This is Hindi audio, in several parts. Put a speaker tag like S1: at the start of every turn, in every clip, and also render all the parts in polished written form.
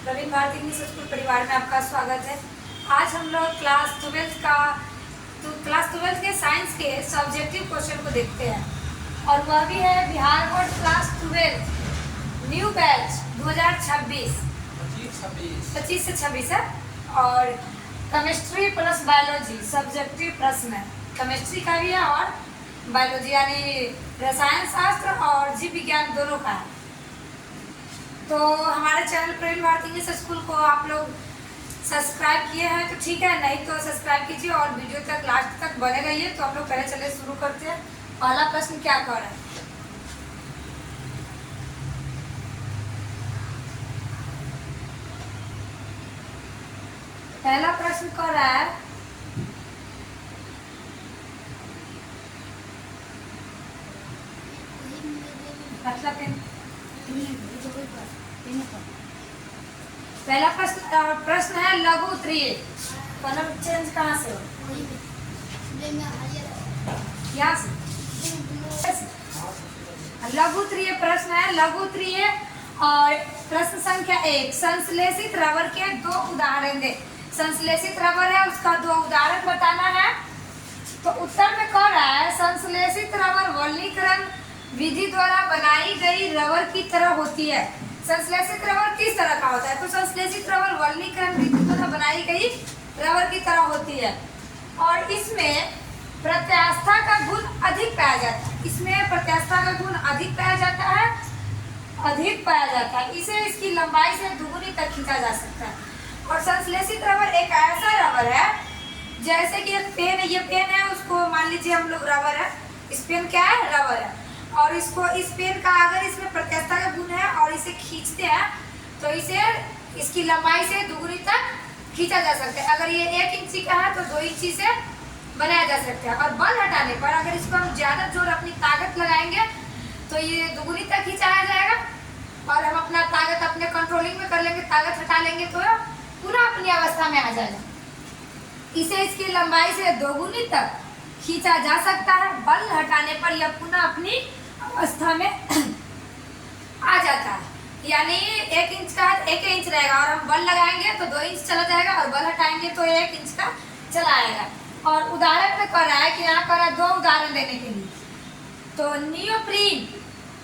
S1: प्रवीण भारती इंग्लिश स्कूल परिवार में आपका स्वागत है। आज हम लोग क्लास 12 के साइंस के सब्जेक्टिव क्वेश्चन को देखते हैं और वह भी है Bihar board class 12 new batch 2026 25 से 26 है। और केमिस्ट्री प्लस बायोलॉजी सब्जेक्टिव प्रश्न है। केमिस्ट्री का भी है और बायोलॉजी यानी रसायन शास्त्र और जीव विज्ञान दोनों का है। तो हमारे channel Praveen Bharti English school को आप लोग सब्सक्राइब किए हैं तो ठीक है, नहीं तो सब्सक्राइब कीजिए और वीडियो तक लास्ट तक बने रहिए। तो हम लोग पहले चले शुरू करते हैं। पहला प्रश्न क्या कह रहा है? पहला प्रश्न कह रहा है मतलब पहला प्रश्न है लघु उत्तरीय। कलम चेंज कहाँ से हो? यहाँ से। लघु उत्तरीय प्रश्न है। लघु उत्तरीय और प्रश्न संख्या 1 संश्लेषित रबर के 2 उदाहरण दे। संश्लेषित रबर है, उसका 2 उदाहरण बताना है। तो उत्तर में कह रहा है संश्लेषित रबर वल्लीकरण विधि द्वारा बनाई गई रबर की तरह होती है। संश्लेषित रबर किस तरह का होता है? तो संश्लेषित रबर वल्लीकरण विधि द्वारा बनाई गई रबर की तरह होती है और इसमें प्रत्यास्थता का गुण अधिक पाया जाता है। इसमें प्रत्यास्थता का गुण अधिक पाया जाता है। इसे इसकी लंबाई से दुगुनी तक खींचा जा सकता है। और संश्लेषित रबर एक ऐसा रबर है जैसे कि एक पेन है, ये पेन है, उसको मान लीजिए हम लोग रबर है, इस पेन क्या है? रबर है। और इसको इस पेन का अगर इसमें प्रत्यास्थता का गुण है और इसे खींचते हैं तो इसे इसकी लंबाई से दुगुनी तक खींचा जा सकता है। अगर ये 1 इंची का है तो 2 इंची से बनाया जा सकता है। और बल हटाने पर अगर इसको हम ज्यादा जोर अपनी ताकत लगाएंगे तो ये दुगुनी तक खींचाया जाएगा और हम अपना ताकत अपने कंट्रोलिंग में कर लेंगे, ताकत हटा लेंगे तो पुनः अपनी अवस्था में आ जाएगा। इसे इसकी लंबाई से दोगुनी तक खींचा जा सकता है। बल हटाने पर यह पुनः अपनी अवस्था में आ जाता है। यानी 1 इंच का 1 इंच रहेगा और हम बल लगाएंगे तो 2 इंच चला जाएगा और बल हटाएंगे तो 1 इंच का चला आएगा। और उदाहरण में कर रहा है कि यहाँ कर रहा है 2 उदाहरण देने के लिए। तो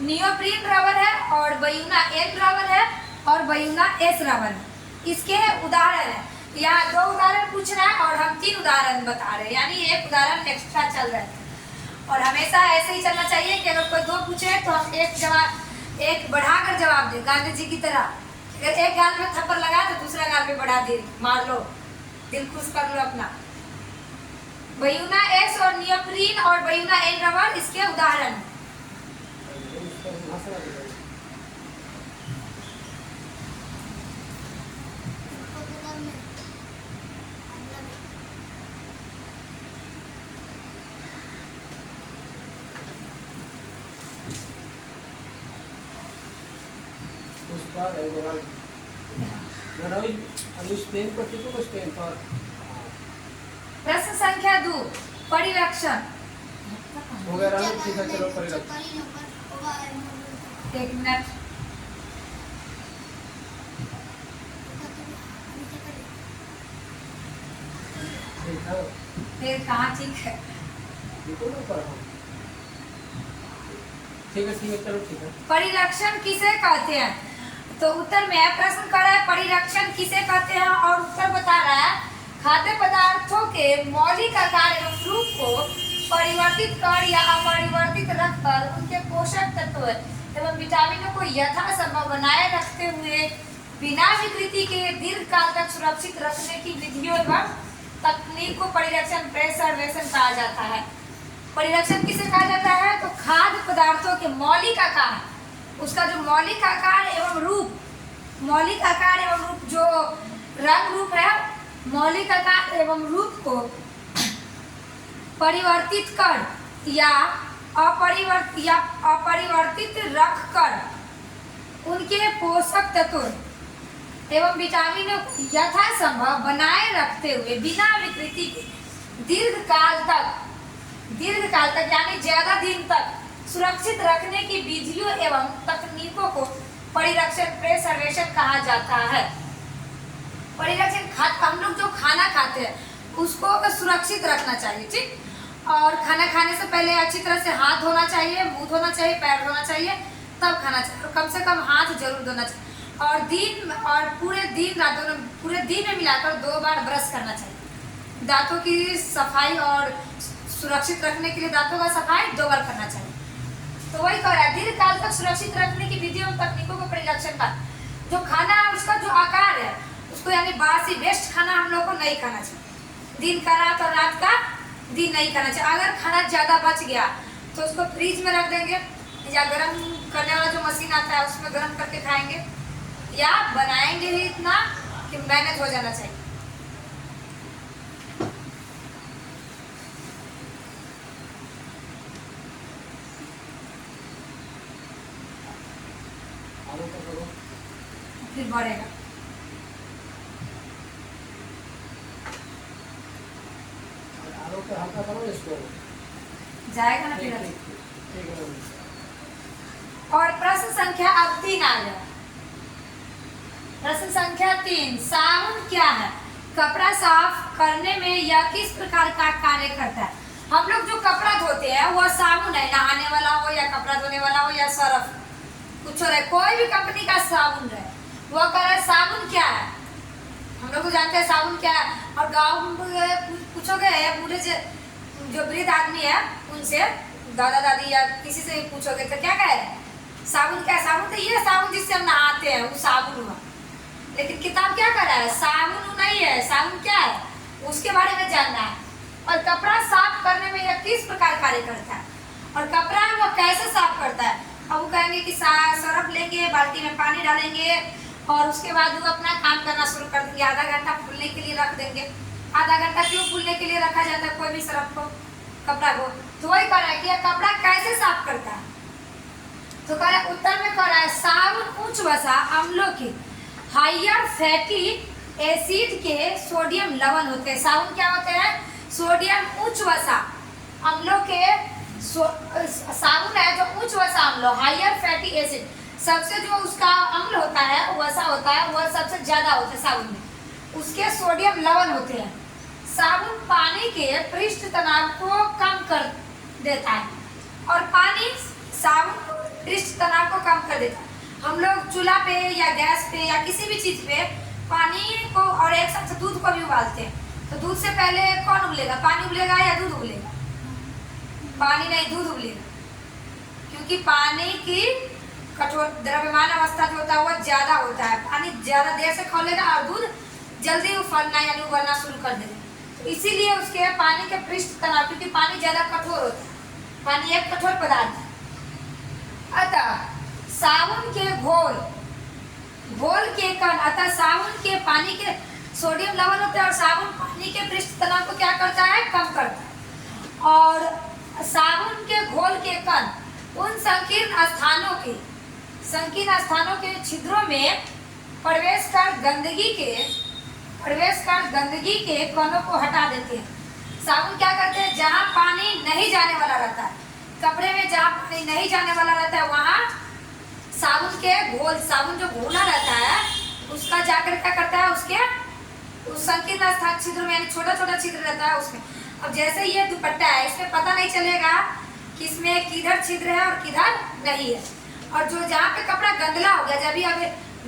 S1: नियोप्रीन रबर है और बयूना एन रबर है और बयूना एस रबर है। इसके उदाहरण है। यहाँ 2 उदाहरण पूछ रहा है और हम 3 उदाहरण बता रहे हैं, यानी 1 उदाहरण एक्स्ट्रा चल रहा है। और हमेशा ऐसे ही चलना चाहिए कि अगर कोई 2 पूछे तो हम एक बढ़ाकर जवाब दें, गांधी जी की तरह। अगर एक गाल में थप्पड़ लगा तो दूसरा गाल में बढ़ा दे, मार लो, दिल खुश कर लो अपना। बयूना एस और नियोप्रीन और बयूना एन रबर इसके उदाहरण। प्रश्न संख्या 2 परिरक्षण। एक मिनट, फिर कहाँ ठीक है? परिरक्षण किसे कहते हैं? तो उत्तर में प्रश्न कर रहा है परिरक्षण किसे कहते हैं और उत्तर बता रहा है खाद्य पदार्थों के मौलिक आकार एवं रूप को परिवर्तित कर या अपरिवर्तित रखकर उनके पोषक तत्व एवं विटामिनों को यथासंभव बनाए रखते हुए बिना विकृति के दीर्घ काल तक सुरक्षित रखने की विधियों एवं तकनीक को परिरक्षण प्रिजर्वेशन कहा जाता है। परिरक्षण किसे कहा जाता है? तो खाद्य पदार्थों के मौलिक आकार, उसका जो मौलिक आकार एवं रूप जो रंग रूप है, मौलिक आकार एवं रूप को परिवर्तित कर या अपरिवर्तित रखकर उनके पोषक तत्व एवं विटामिनों को यथासंभव बनाए रखते हुए बिना विकृति के दीर्घ काल तक यानी ज्यादा दिन तक सुरक्षित रखने की विधियों एवं तकनीकों को परिरक्षण प्रिजर्वेशन कहा जाता है। परिरक्षण हम लोग जो खाना खाते हैं उसको सुरक्षित रखना चाहिए, ठीक। और खाना खाने से पहले अच्छी तरह से हाथ धोना चाहिए, मुंह धोना चाहिए, पैर धोना चाहिए, तब खाना चाहिए। और कम से कम हाथ जरूर धोना चाहिए। और पूरे दिन में मिलाकर 2 बार ब्रश करना चाहिए। दांतों की सफाई और सुरक्षित रखने के लिए दांतों का सफाई 2 बार करना चाहिए। तो वही कह रहा है, दीर्घ काल तक सुरक्षित रखने की विधियों और तकनीकों को परिरक्षण का जो खाना है उसका जो आकार है उसको यानी बासी वेस्ट खाना हम लोग को नहीं खाना चाहिए। दिन का रात और रात का दिन नहीं खाना चाहिए। अगर खाना ज़्यादा बच गया तो उसको फ्रिज में रख देंगे या गर्म करने वाला जो मशीन आता है उसमें गर्म करके खाएंगे, या बनाएंगे ही इतना कि मैनेज हो जाना चाहिए। फिर बढ़ेगा।
S2: हल्का करो इसको,
S1: जाएगा ना फिर। और प्रश्न संख्या अब 3 आ गया। प्रश्न संख्या 3, साबुन क्या है? कपड़ा साफ करने में यह किस प्रकार का कार्य करता है? हम लोग जो कपड़ा धोते हैं वह साबुन है, नहाने वाला हो या कपड़ा धोने वाला हो या सर्फ कुछ रहे, कोई भी कंपनी का साबुन रहे, वह कह रहा है साबुन क्या है। हम लोग तो जानते हैं साबुन क्या है। और गाँव में पूछोगे बूढ़े जो वृद्ध आदमी है उनसे, दादा दादी या किसी से भी पूछोगे तो क्या कहे, साबुन क्या है? साबुन तो ये साबुन जिससे हम नहाते हैं वो साबुन हुआ। लेकिन किताब क्या कर रहा है, साबुन नहीं है, साबुन क्या है उसके बारे में जानना है। और कपड़ा साफ करने में यह किस प्रकार कार्य करता है, और कपड़ा वो कैसे साफ करता है। अब वो कहेंगे कि सरफ लेंगे, बाल्टी में पानी डालेंगे और उसके बाद वो अपना काम करना शुरू कर देंगे। आधा घंटा फूलने के लिए रख देंगे। आधा घंटा क्यों फूलने के लिए रखा जाता है कोई भी सरफ को, कपड़ा को? तो वही कह रहा है कि यह कपड़ा कैसे साफ करता है। तो कह रहा है उत्तर में कह रहा है साबुन उच्च वसा अम्लों के हाइयर फैटी एसिड के सोडियम लवण होते हैं। साबुन क्या होते हैं? सोडियम उच्च वसा अम्लों के साबुन है जो उच्च वसा अम्ल, हाइयर फैटी एसिड, सबसे जो उसका अम्ल होता है वसा होता है वह सबसे ज्यादा होता है साबुन में, उसके सोडियम लवण होते हैं। साबुन पानी के पृष्ठ तनाव को कम कर देता है, और पानी साबुन पृष्ठ तनाव को कम कर देता है। हम लोग चूल्हा पे या गैस पे या किसी भी चीज पे पानी को और एक साथ दूध को भी उबालते हैं, तो दूध से पहले कौन उबलेगा, पानी उबलेगा या दूध उबलेगा? पानी नहीं, दूध उबलेगा, क्योंकि पानी की कठोर द्रव्यमान अवस्था जो होता है वह ज्यादा होता है। पानी ज्यादा देर से खौलेगा और दूध जल्दी उफलना यानी उबलना शुरू कर देगा। तो इसीलिए उसके पानी के पृष्ठ तनाव, क्योंकि पानी ज्यादा कठोर होता है, पानी एक कठोर पदार्थ है। अतः साबुन के घोल के कण, अतः साबुन के पानी के सोडियम लवण होते हैं और साबुन पानी के पृष्ठ तनाव को क्या करता है, कम करता है। और साबुन के घोल के कण उन संकीर्ण स्थानों के छिद्रों में प्रवेश कर गंदगी के कणों को हटा देते हैं। साबुन क्या करते हैं, जहाँ पानी नहीं जाने वाला रहता है, कपड़े में जहाँ पानी नहीं जाने वाला रहता है वहाँ साबुन जो घोला रहता है उसका जाकर क्या करता है, उस संकीर्ण स्थान छिद्र में, यानी छोटा छोटा छिद्र रहता है उसमें। अब जैसे ये दुपट्टा है, इसमें पता नहीं चलेगा कि इसमें किधर छिद्र है और किधर नहीं है। और जो जहाँ पे कपड़ा गंदला हो गया, जब अभी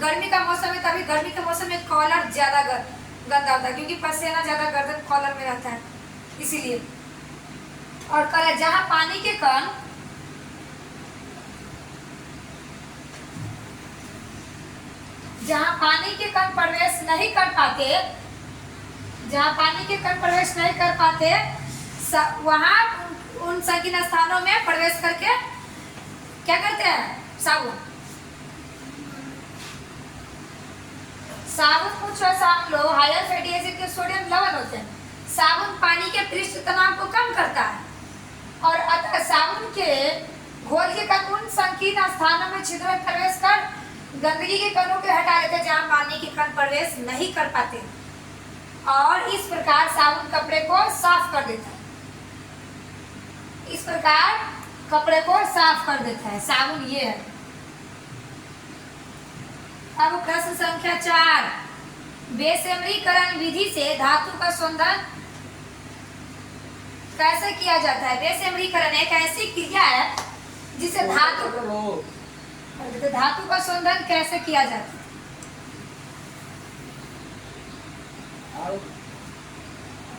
S1: गर्मी का मौसम है तभी गर्मी के मौसम में कॉलर ज्यादा गंदा होता है, क्योंकि पसीना ज्यादा गर्दन कॉलर में रहता है इसीलिए। और कलर जहाँ पानी के कण प्रवेश नहीं कर पाते, वहाँ उन संकीर्ण स्थानों में प्रवेश करके क्या करते हैं, साबुन उच्च अम्लों हायर फैटी एसिड के सोडियम लवण होते हैं। साबुन पानी के पृष्ठ तनाव को कम करता है, और अतः साबुन के घोल के कण उन संकीर्ण स्थानों में छिद्र में प्रवेश कर गंदगी के कणों को हटा देते हैं जहाँ पानी के कण प्रवेश नहीं कर पाते, और इस प्रकार साबुन कपड़े को साफ कर देता है। इस प्रकार कपड़े को साफ कर देता है साबुन, ये है। अब प्रश्न संख्या 4, बेसमरीकरण विधि से धातु का शोधन कैसे किया जाता है? बेसमरीकरण एक ऐसी क्रिया है जिसे धातु का शोधन कैसे किया जाता है?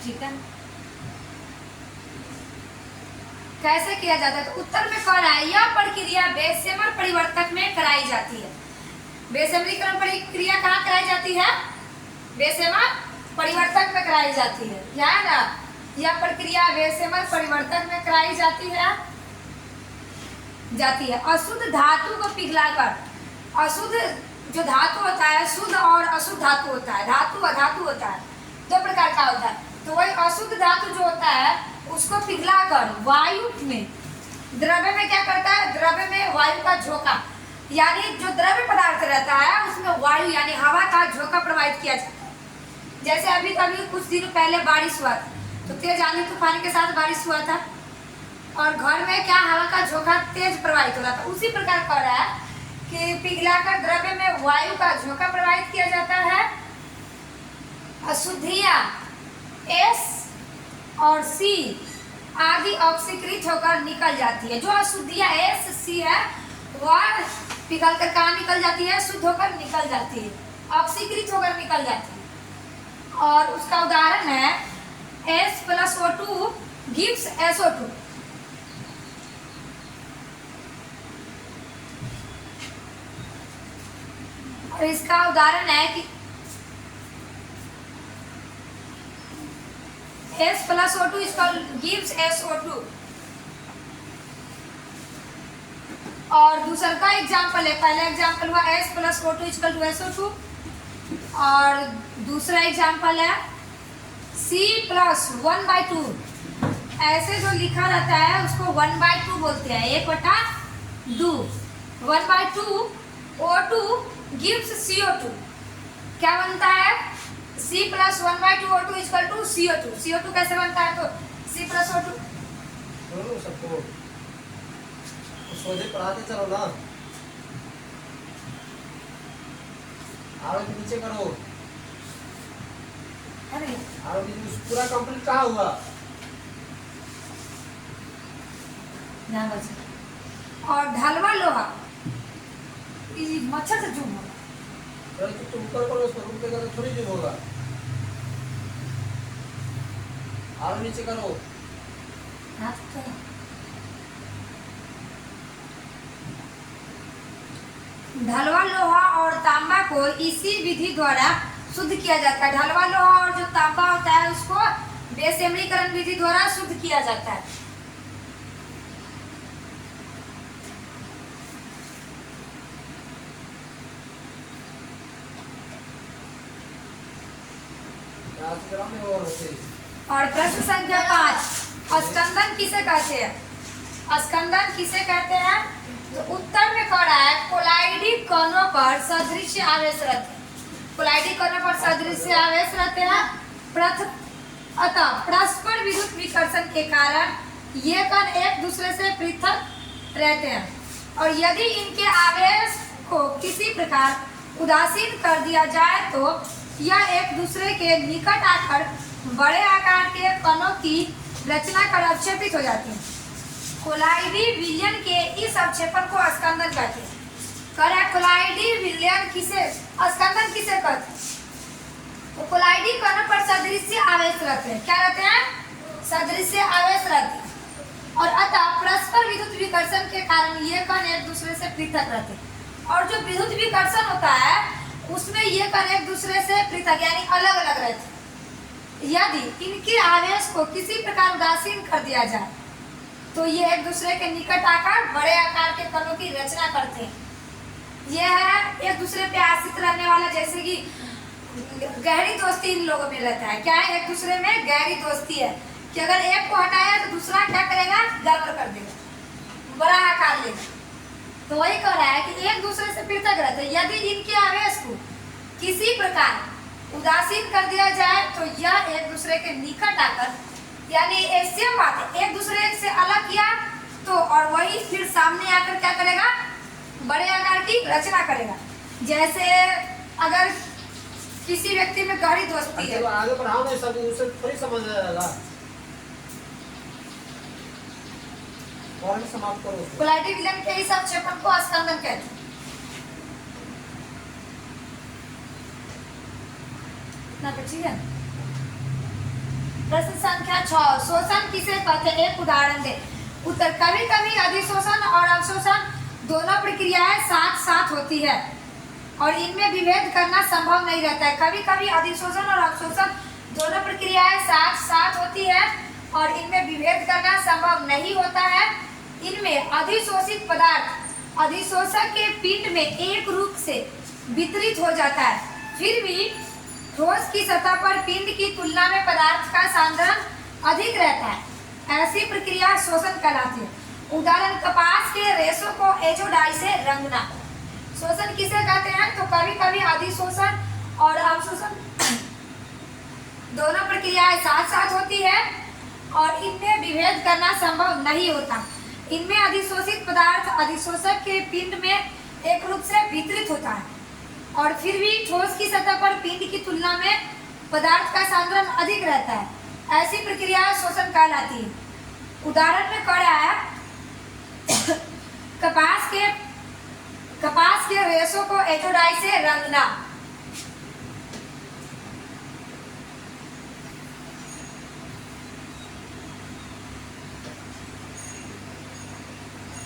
S1: ठीक है, कैसे किया जाता है? तो उत्तर में कह रहा है यह प्रक्रिया बेसेमर परिवर्तक में कराई जाती है। बेसमरीकरण प्रक्रिया कहाँ कराई जाती है? बेसेमर परिवर्तक में कराई जाती है, क्या है ना? यह प्रक्रिया बेसेमर परिवर्तक में कराई जाती है। अशुद्ध धातु को पिघलाकर, अशुद्ध जो धातु होता है, शुद्ध और अशुद्ध धातु होता है, धातु अधातु होता है, दो प्रकार का होता है। तो वही अशुद्ध धातु जो होता है उसको पिघलाकर वायु में, द्रव्य में क्या करता है? द्रव्य में वायु का झोंका, यानी जो द्रव्य पदार्थ रहता है उसमें वायु यानी हवा का झोंका प्रवाहित किया जाता है। जैसे अभी कुछ दिन पहले बारिश हुआ था, तो तेज आंधी तूफान के साथ बारिश हुआ था और घर में क्या हवा का झोंका तेज प्रवाहित हो रहा था। उसी प्रकार कर रहा है कि पिघलाकर द्रव्य में वायु का झोंका प्रवाहित किया जाता है। अशुद्धियां एस और सी आदि ऑक्सीकृत होकर निकल जाती है। जो अशुद्धियां एस सी है वह पिघल कर कहाँ निकल जाती है? शुद्ध होकर निकल जाती है, ऑक्सीकृत होकर निकल जाती है। और उसका उदाहरण है S+O2 gives SO2। और इसका उदाहरण है कि S+O2 gives SO2। और दूसरा का एग्जाम्पल है, पहला एग्जाम्पल हुआ S+O2 SO2 और दूसरा एग्जाम्पल है C+1/2। ऐसे जो लिखा रहता है उसको 1/2 बोलते हैं, 1/2। 1/2 O2 gives CO2। क्या बनता है? C+1/2 O2 CO2। CO2 कैसे बनता है? तो C+O2
S2: सबको सोचे पढ़ाते चलो ना, आरो के नीचे करो।
S1: अरे
S2: आरो के पूरा कंप्लीट कहाँ हुआ?
S1: यहाँ बचा। और ढलवा लोहा, ये मच्छर से जूम होगा।
S2: अरे तुम ऊपर करो, उसको रुकेगा तो थोड़ी जूम होगा। आरो नीचे करो।
S1: ढलवा लोहा और तांबा को इसी विधि द्वारा शुद्ध किया जाता है। ढलवा लोहा और जो तांबा होता है उसको बेसमरीकरण विधि द्वारा शुद्ध किया जाता है। और प्रश्न संख्या 5, स्कंदन किसे कहते हैं? स्कंदन किसे कहते हैं? तो उत्तर में कह रहा है कोलाइडी कणों पर सदृश आवेश रहते हैं। कोलाइडी कणों पर सदृश आवेश रहते हैं। अतः परस्पर विद्युत विकर्षण के कारण ये कण एक दूसरे से पृथक रहते हैं और यदि इनके आवेश को किसी प्रकार उदासीन कर दिया जाए तो यह एक दूसरे के निकट आकर बड़े आकार के कणों की रचना कर अवक्षेपित हो जाती है। कोलाइडी विलयन के इस अवक्षेपण को स्कंदन कहते हैं। कोलाइडी विलयन किसे, स्कंदन किसे कहते हैं? तो कोलाइडी कणों पर सदृश आवेश रहते हैं। क्या रहते हैं? सदृश आवेश रहते हैं और अतः परस्पर विद्युत विकर्षण के कारण ये कण एक दूसरे से पृथक रहते हैं। और जो विद्युत विकर्षण होता है उसमें ये कण एक दूसरे से पृथक यानी अलग अलग रहते हैं। यदि इनके आवेश को किसी प्रकार उदासीन कर दिया जाए तो ये एक दूसरे के निकट आकर बड़े आकार के कणों की रचना करते हैं। यह है एक दूसरे पे आश्रित रहने वाला, जैसे कि गहरी दोस्ती इन लोगों में रहता है। क्या है? एक दूसरे में गहरी दोस्ती है कि अगर एक को हटाया तो दूसरा क्या करेगा? गड़बड़ कर देगा, बड़ा आकार लेगा। तो वही कह रहा है कि एक दूसरे से पृथक रहते हैं। यदि इनके आवेश को किसी प्रकार उदासीन कर दिया जाए तो यह एक दूसरे के निकट आकर, यानी सेम बात है, एक दूसरे से अलग किया तो और वही फिर सामने आकर क्या करेगा? बड़े आकार की रचना करेगा। जैसे अगर किसी व्यक्ति में गहरी दोस्ती है।
S2: चलो आगे बढ़ाओ ना, सब उसे थोड़ी समझ आएगा। और समाप्त करो उसको।
S1: पोलैरिटी विलयन के इस अवक्षेपण को स्कंदन कहते हैं। इतना तो ठीक है। प्रश्न संख्या 6, शोषण किसे कहते हैं, एक उदाहरण दे। उत्तर, कभी कभी अधिशोषण और अवशोषण दोनों प्रक्रियाएं साथ साथ होती है और इनमें विभेद करना संभव नहीं रहता है। कभी कभी अधिशोषण और अवशोषण दोनों प्रक्रियाएं साथ साथ होती है और इनमें विभेद करना संभव नहीं होता है। इनमें अधिशोषित पदार्थ अधिशोषक के पिंड में एक रूप से वितरित हो जाता है, फिर भी ठोस की सतह पर पिंड की तुलना में पदार्थ का सांद्रण अधिक रहता है। ऐसी प्रक्रिया शोषण कहलाती है। उदाहरण, कपास के रेशों को एजोडाई से रंगना। शोषण किसे कहते हैं, तो कभी कभी अधिशोषण और अवशोषण दोनों प्रक्रियाएं साथ साथ होती है और इनमें विभेद करना संभव नहीं होता। इनमें अधिशोषित पदार्थ अधिशोषक के पिंड में एक रूप से वितरित होता है और फिर भी ठोस की सतह पर पिंड की तुलना में पदार्थ का सांद्रण अधिक रहता है। ऐसी प्रक्रिया शोषण कहलाती है। उदाहरण में कह रहा है कपास के रेशों को एजोडाई से रंगना।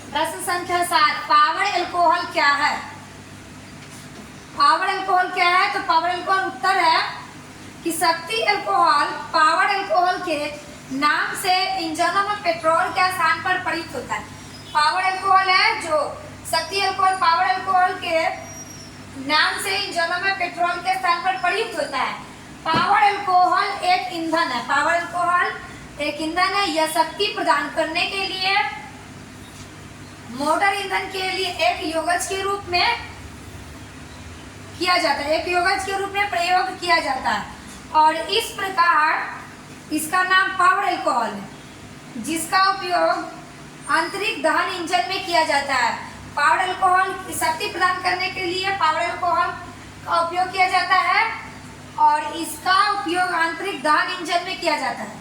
S1: प्रश्न संख्या 7, पावर एल्कोहल क्या है। पावर एल्कोहल क्या है, तो पावर एल्कोहल उत्तर है कि शक्ति एल्कोहल पावर एल्कोहल के नाम से इंजनों में पेट्रोल के स्थान पर प्रयुक्त होता है। पावर एल्कोहल है जो शक्ति एल्कोहल पावर एल्कोहल के नाम से इंजनों में पेट्रोल के स्थान पर प्रयुक्त होता है। पावर एल्कोहल एक ईंधन है। पावर एल्कोहल एक ईंधन है। यह शक्ति प्रदान करने के लिए मोटर ईंधन के लिए एक योगज के रूप में किया जाता है, एक योगज के रूप में प्रयोग किया जाता है और इस प्रकार इसका नाम पावर एल्कोहल है, जिसका उपयोग आंतरिक दहन इंजन में किया जाता है। पावर एल्कोहल शक्ति प्रदान करने के लिए पावर एल्कोहल का उपयोग किया जाता है और इसका उपयोग आंतरिक दहन इंजन में किया जाता है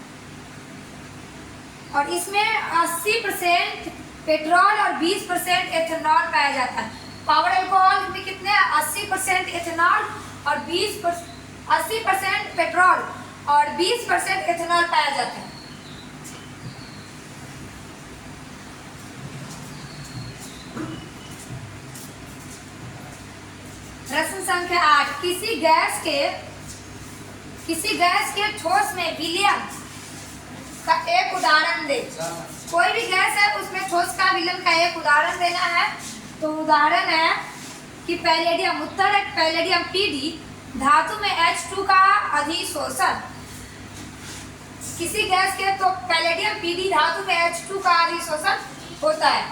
S1: और इसमें 80% पेट्रोल और 20% एथेनॉल पाया जाता है। पावर एल्कोहल में कितने 80% एथेनॉल और 80% पेट्रोल और 20% एथेनॉल पाया जाता है। प्रश्न संख्या 8, किसी गैस के ठोस में विलयन का एक उदाहरण दे। कोई भी गैस है उसमें ठोस का विलयन का एक उदाहरण देना है। तो उदाहरण है कि पैलेडियम। उत्तर है पैलेडियम पीडी धातु में H2 का अधिशोषण। किसी गैस के तो पैलेडियम पीडी धातु में H2 का अधिशोषण होता है।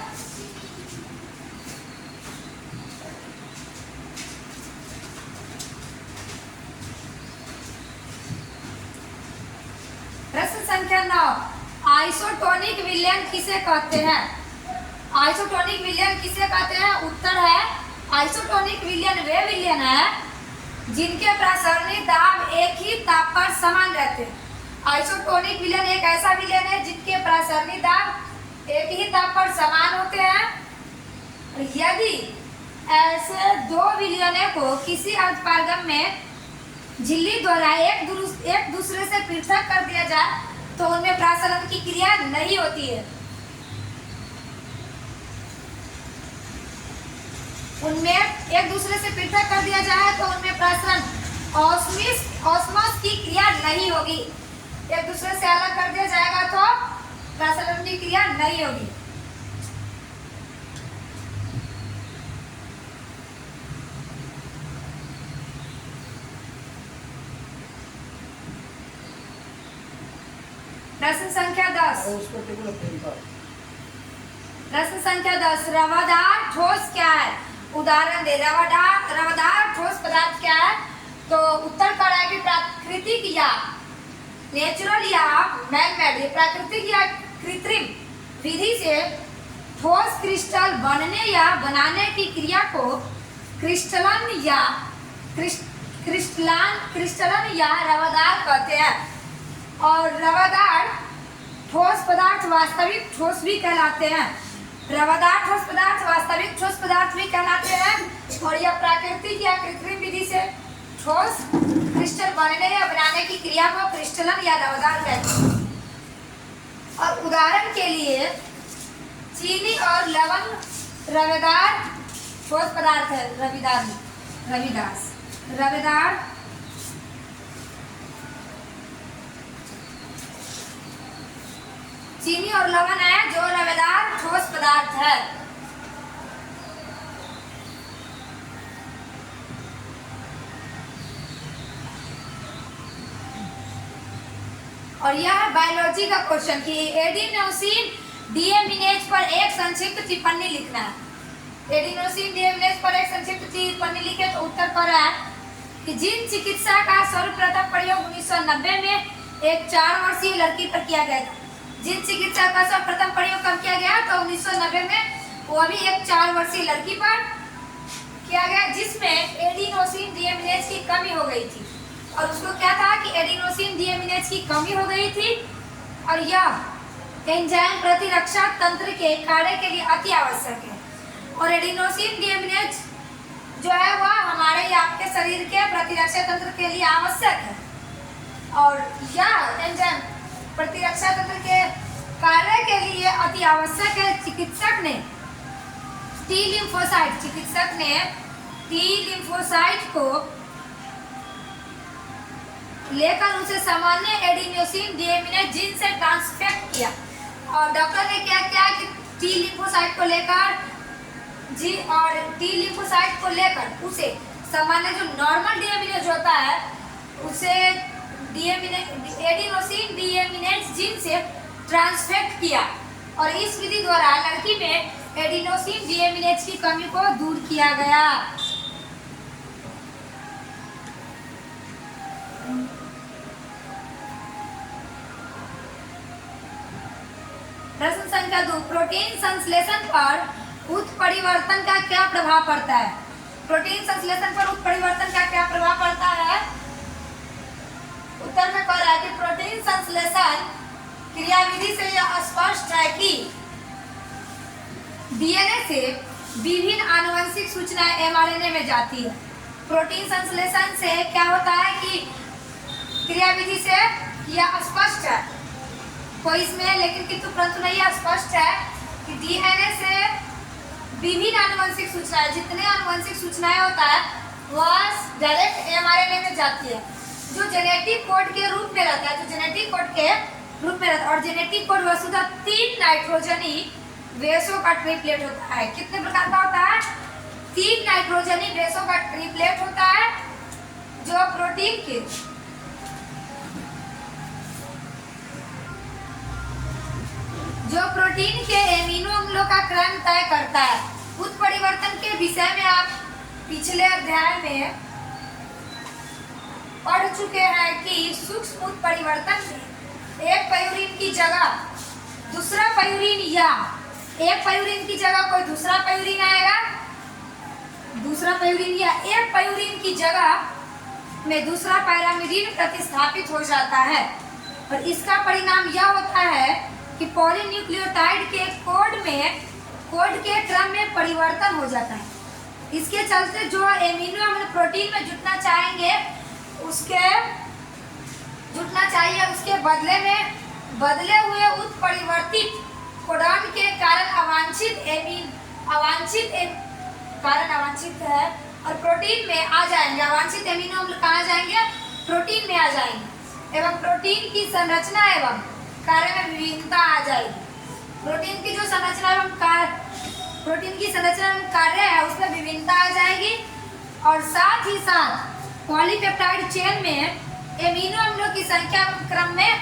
S1: प्रश्न संख्या 9, आइसोटोनिक विलयन किसे कहते हैं। आइसोटोनिक विलयन किसे कहते हैं। उत्तर है आइसोटोनिक विलयन वे विलयन है जिनके प्रसरणी दाब एक ही ताप पर समान रहते हैं। आइसोटोनिक विलयन एक ऐसा विलयन है जिनके प्रसरणी दाब एक ही ताप पर समान होते हैं। यदि ऐसे दो विलयनों को किसी अल्पपारगम में झिल्ली द्वारा एक दूसरे से पृथक कर दिया जाए तो उनमें प्रसरण की क्रिया नहीं होती है। उनमें एक दूसरे से पृथक कर दिया जाए तो उनमें प्रसरण ऑस्मोस की क्रिया नहीं होगी। एक दूसरे से अलग कर दिया जाएगा तो प्रसरण की क्रिया नहीं होगी। प्रश्न संख्या 10, प्रश्न संख्या 10, रवादार ठोस क्या है। उदाहरण दे। रवादार ठोस पदार्थ क्या है। तो उत्तर कर रहा है कि प्राकृतिक या नेचुरल या मैन-मेड, प्राकृतिक या कृत्रिम विधि से ठोस क्रिस्टल बनने या बनाने की क्रिया को क्रिस्टलन या क्रिस्टलन या रवादार कहते हैं। और रवादार ठोस पदार्थ वास्तविक ठोस भी कहलाते हैं। रवादार ठोस पदार्थ वास्तविक ठोस पदार्थ भी कहलाते हैं। और यह प्राकृतिक या कृत्रिम विधि से ठोस क्रिस्टल बनने या बनाने की क्रिया को क्रिस्टलन या रवादार कहते हैं। और उदाहरण के लिए चीनी और लवण रवेदार ठोस पदार्थ है। रवेदार चीनी और लवण है जो रवेदार ठोस पदार्थ है। और यह बायोलॉजी का क्वेश्चन कि एडिनोसिन डीएमिनेज पर एक संक्षिप्त टिप्पणी लिखना है। एडिनोसिन डीएमिनेज पर एक संक्षिप्त टिप्पणी लिखे तो उत्तर पर है कि जिन चिकित्सा का सर्वप्रथम प्रयोग 1990 में एक 4 वर्षीय लड़की पर किया गया था। जिन चिकित्सा का सर्वप्रथम प्रयोग कब किया गया तो 1990 में, वो भी एक 4 वर्षीय लड़की पर किया गया जिसमें एडिनोसिन डीएमिनेज की कमी हो गई थी। और उसको क्या था कि एडिनोसिन डीएमिनेज की कमी हो गई थी और यह एंजाइम प्रतिरक्षा तंत्र के कार्य के लिए अति आवश्यक है। और एडिनोसिन डीएमिनेज जो है वह हमारे या आपके शरीर के प्रतिरक्षा तंत्र के लिए आवश्यक है। और यह एंजाइम प्रतिरक्षा तंत्र के कार्य के लिए अति आवश्यक है। चिकित्सक ने टी लिम्फोसाइट को लेकर उसे सामान्य एडिनोसिन डीएमिनेज जीन से ट्रांसफेक्ट किया। और डॉक्टर ने क्या किया कि टी लिम्फोसाइट को लेकर उसे सामान्य जो नॉर्मल डीएमिनेज होता है उसे एडिनोसिन डीएमिनेज जीन से ट्रांसफेक्ट किया। और इस विधि द्वारा लड़की में एडिनोसिन डीएमिनेज की कमी को दूर किया गया। प्रश्न संख्या 2, प्रोटीन संश्लेषण पर उत्परिवर्तन का क्या प्रभाव पड़ता है? प्रोटीन संश्लेषण पर उत्परिवर्तन का क्या प्रभाव पड़ता है? उत्तर में कह रहा है कि प्रोटीन संश्लेषण क्रियाविधि से यह स्पष्ट है कि डीएनए से विभिन्न आनुवंशिक सूचनाएं एमआरएनए में जाती है। प्रोटीन संश्लेषण से क्या होता है कि क्रियाविधि से यह स्पष्ट है, कोई इसमें लेकिन किंतु परंतु नहीं, यह स्पष्ट है कि डीएनए से विभिन्न आनुवंशिक सूचनाएं, जितने आनुवंशिक सूचनाएं होता है वह डायरेक्ट एमआरएनए में जाती है जो जेनेटिक कोड के रूप में रहता है, और जेनेटिक कोड वस्तुतः 3 नाइट्रोजनी बेसों का ट्रिपलेट होता है। कितने प्रकार का होता है? 3 नाइट्रोजनी बेसों का ट्रिपलेट होता है जो प्रोटीन के एमिनो अम्लों का क्रम तय करता है। उत्परिवर्तन के विषय में आप पिछले अध्याय में पढ़ चुके हैं कि सूक्ष्म उत्परिवर्तन में एक प्यूरिन की जगह दूसरा प्यूरिन या एक प्यूरिन की जगह कोई दूसरा प्यूरिन आएगा, दूसरा प्यूरिन या एक प्यूरिन की जगह में दूसरा पैरामिडिन प्रतिस्थापित हो जाता है। और इसका परिणाम यह होता है कि पॉलीन्यूक्लियोटाइड के कोड के क्रम में परिवर्तन हो जाता है। इसके चलते जो एमिनो अम्ल प्रोटीन में जुटना चाहिए उसके बदले हुए उत्परिवर्तित कोडॉन के कारण अवांछित है और प्रोटीन में आ जाएंगे। अवांछित एमिनो अम्ल कहाँ जाएंगे? प्रोटीन में आ जाएंगे एवं प्रोटीन की संरचना एवं कार्य में विभिन्नता आ जाएगी। प्रोटीन की संरचना एवं कार्य है उसमें विभिन्नता आ जाएगी। और साथ ही साथ पॉलीपेप्टाइड चेन में एमिनो अम्लों की संख्या क्रम में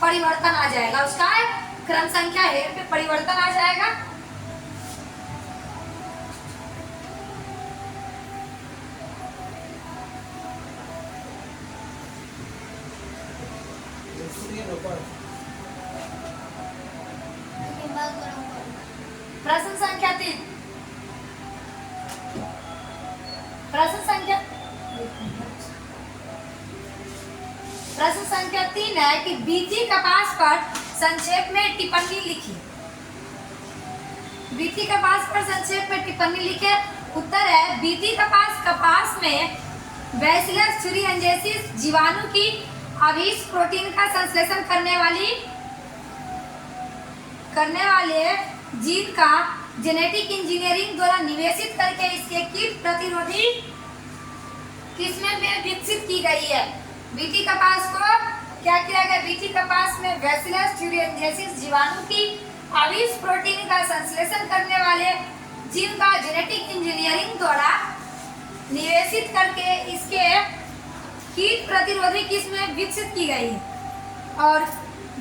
S1: परिवर्तन आ जाएगा, उसका क्रम संख्या पे परिवर्तन आ जाएगा। प्रश्न संख्या 3, प्रश्न संख्या प्रश्न संख्या 3 है कि बीती कपास पर संक्षेप में टिप्पणी लिखी। बीती कपास पर संक्षेप में टिप्पणी लिखे। उत्तर है बीती कपास में बैसिलस थ्यूरिएंजेसिस जीवाणु की अभिष प्रोटीन का संश्लेषण करने वाले जीन का जेनेटिक इंजीनियरिंग द्वारा निवेशित करके इसके कीट प्रतिरोधी किस्में में विकसित की गई है। बीटी कपास को क्या किया गया? बीटी कपास में बैसिलस थ्यूरिएंजेसिस जीवाणु की अभिष प्रोटीन का संश्लेषण करने वाले जीन का जेनेटिक इंजीनियरिंग द्वारा निवेशित करके इसके कीट प्रतिरोधी किस्में विकसित की गई है। और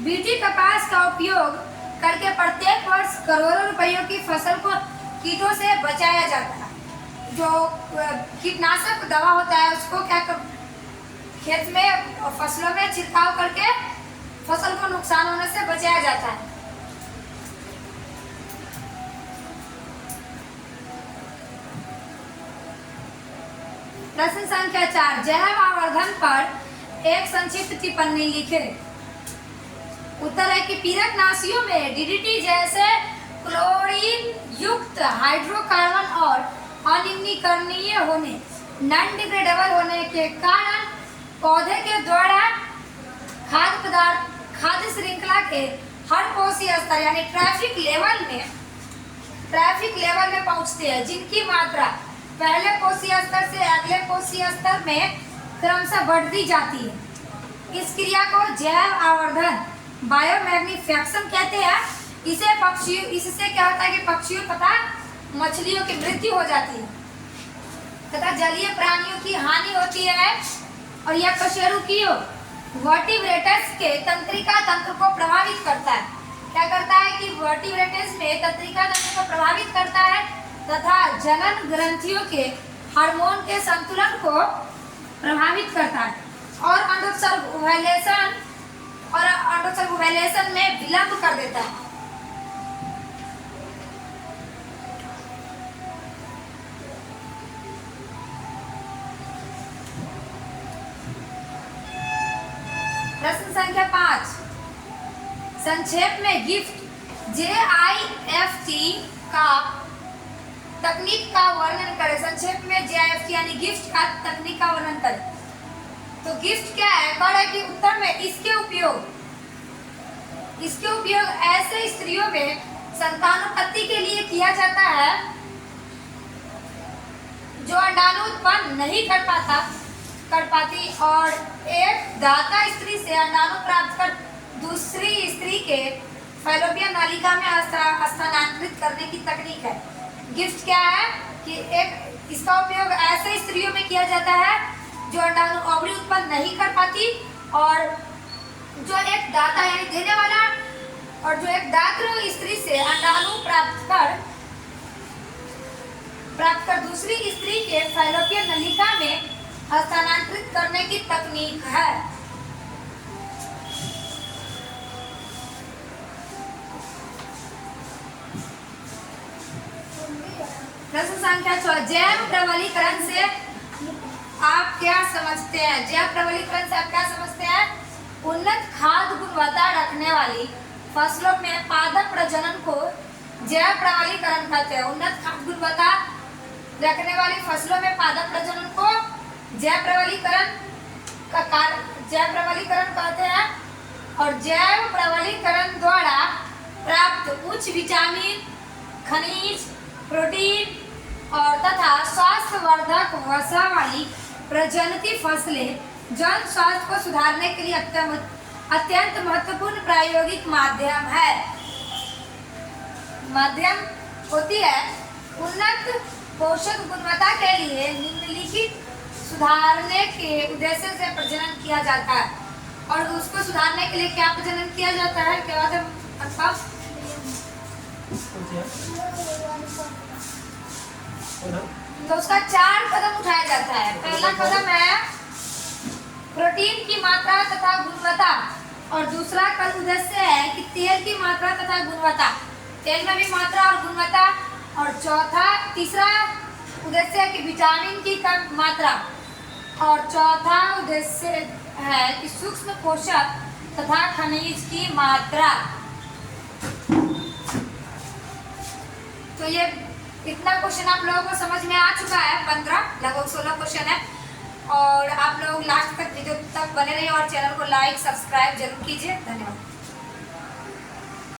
S1: बीटी कपास का उपयोग करके प्रत्येक वर्ष करोड़ों रुपयों की फसल को कीटों से बचाया जाता है। जो कीटनाशक दवा होता है उसको क्या खेत में फसलों में छिड़काव करके फसल को नुकसान होने से बचाया जाता है। प्रश्न संख्या 4 जैव आवर्धन पर एक संक्षिप्त टिप्पणी लिखे। उत्तर है कि पीरकनाशियों में डीडीटी जैसे क्लोरीन युक्त हाइड्रोकार्बन और अनिम्नीकरणीय होने नॉन डिग्रेडेबल होने के कारण पौधे के द्वारा खाद्य श्रृंखला के हर कोशीय स्तर यानी ट्रैफिक लेवल में पहुंचते हैं, जिनकी मात्रा पहले कोशीय स्तर से अगले कोशीय स्तर में क्रमशः बढ़ती जाती है। इस क्रिया को जैव आवर्धन बायोमैग्निफिकेशन कहते हैं। इससे क्या होता है कि पक्षियों तथा मछलियों की मृत्यु हो जाती है तथा जलीय प्राणियों की हानि होती है और यह कशेरुकियों वर्टिब्रेटस के तंत्रिका तंत्र को प्रभावित करता है। क्या करता है कि वर्टिब्रेटस में तंत्रिका तंत्र को प्रभावित करता है तथा जनन ग्रंथियों के हार्मोन के संतुलन को प्रभावित करता है और अंडोत्सर्ग ओव्यूलेशन में विलंब कर देता है। प्रश्न संख्या 5 संक्षेप में गिफ्ट JIFT का तकनीक का वर्णन करें। संक्षेप में JIFT यानी गिफ्ट का तकनीक का वर्णन करें। तो गिफ्ट क्या है? कह कि उत्तर में इसके उपयोग ऐसे स्त्रियों में संतानोत्पत्ति के लिए किया जाता है जो अंडाणु उत्पन्न नहीं कर पाती और एक दाता स्त्री से अंडाणु प्राप्त कर दूसरी स्त्री के फैलोपियन नलिका में स्थानांतरित करने की तकनीक है। गिफ्ट क्या है कि इसका उपयोग ऐसे स्त्रियों में किया जाता है जो अंडाणु ओवरी उत्पन्न नहीं कर पाती और जो एक दाता यानी देने वाला और जो एक दात्र स्त्री से अंडाणु प्राप्त कर दूसरी स्त्री के फैलोपियन नलिका में स्थानांतरित करने की तकनीक है। प्रश्न संख्या 6 जैव प्रबलीकरण से आप क्या समझते हैं? जैव प्रबलीकरण से आप क्या समझते हैं? उन्नत खाद्य गुणवत्ता रखने वाली फसलों में पादप प्रजनन को जैव प्रबलीकरण कहते हैं। उन्नत खाद्य गुणवत्ता रखने वाली फसलों में पादप प्रजनन को जैव प्रबलीकरण कहते हैं। और जैव प्रबलीकरण द्वारा प्राप्त उच्च विटामिन, खनिज, प्रोटीन और तथा स्वास्थ्यवर्धक वसा वाली प्रजनती फसलें जन स्वास्थ्य को सुधारने के लिए अत्यंत महत्वपूर्ण प्रायोगिक माध्यम होती है। उन्नत पोषक गुणवत्ता के लिए निम्नलिखित सुधारने के उद्देश्य से प्रजनन किया जाता है। और उसको सुधारने के लिए क्या प्रजनन किया जाता है? क्या बात है? तो उसका 4 कदम उठाया जाता है। पहला कदम है प्रोटीन की मात्रा तथा गुणवत्ता और दूसरा कदम उद्देश्य है कि तेल की मात्रा तथा गुणवत्ता, तेल में भी मात्रा और गुणवत्ता। और तीसरा उद्देश्य है कि विटामिन की कम मात्रा और चौथा उद्देश्य है कि सूक्ष्म पोषक तथा खनिज की मात्रा। तो ये इतना क्वेश्चन आप लोगों को समझ में आ चुका है। 15 लगभग 16 क्वेश्चन है। और आप लोग लास्ट तक वीडियो तक बने रहिए और चैनल को लाइक सब्सक्राइब जरूर कीजिए। धन्यवाद।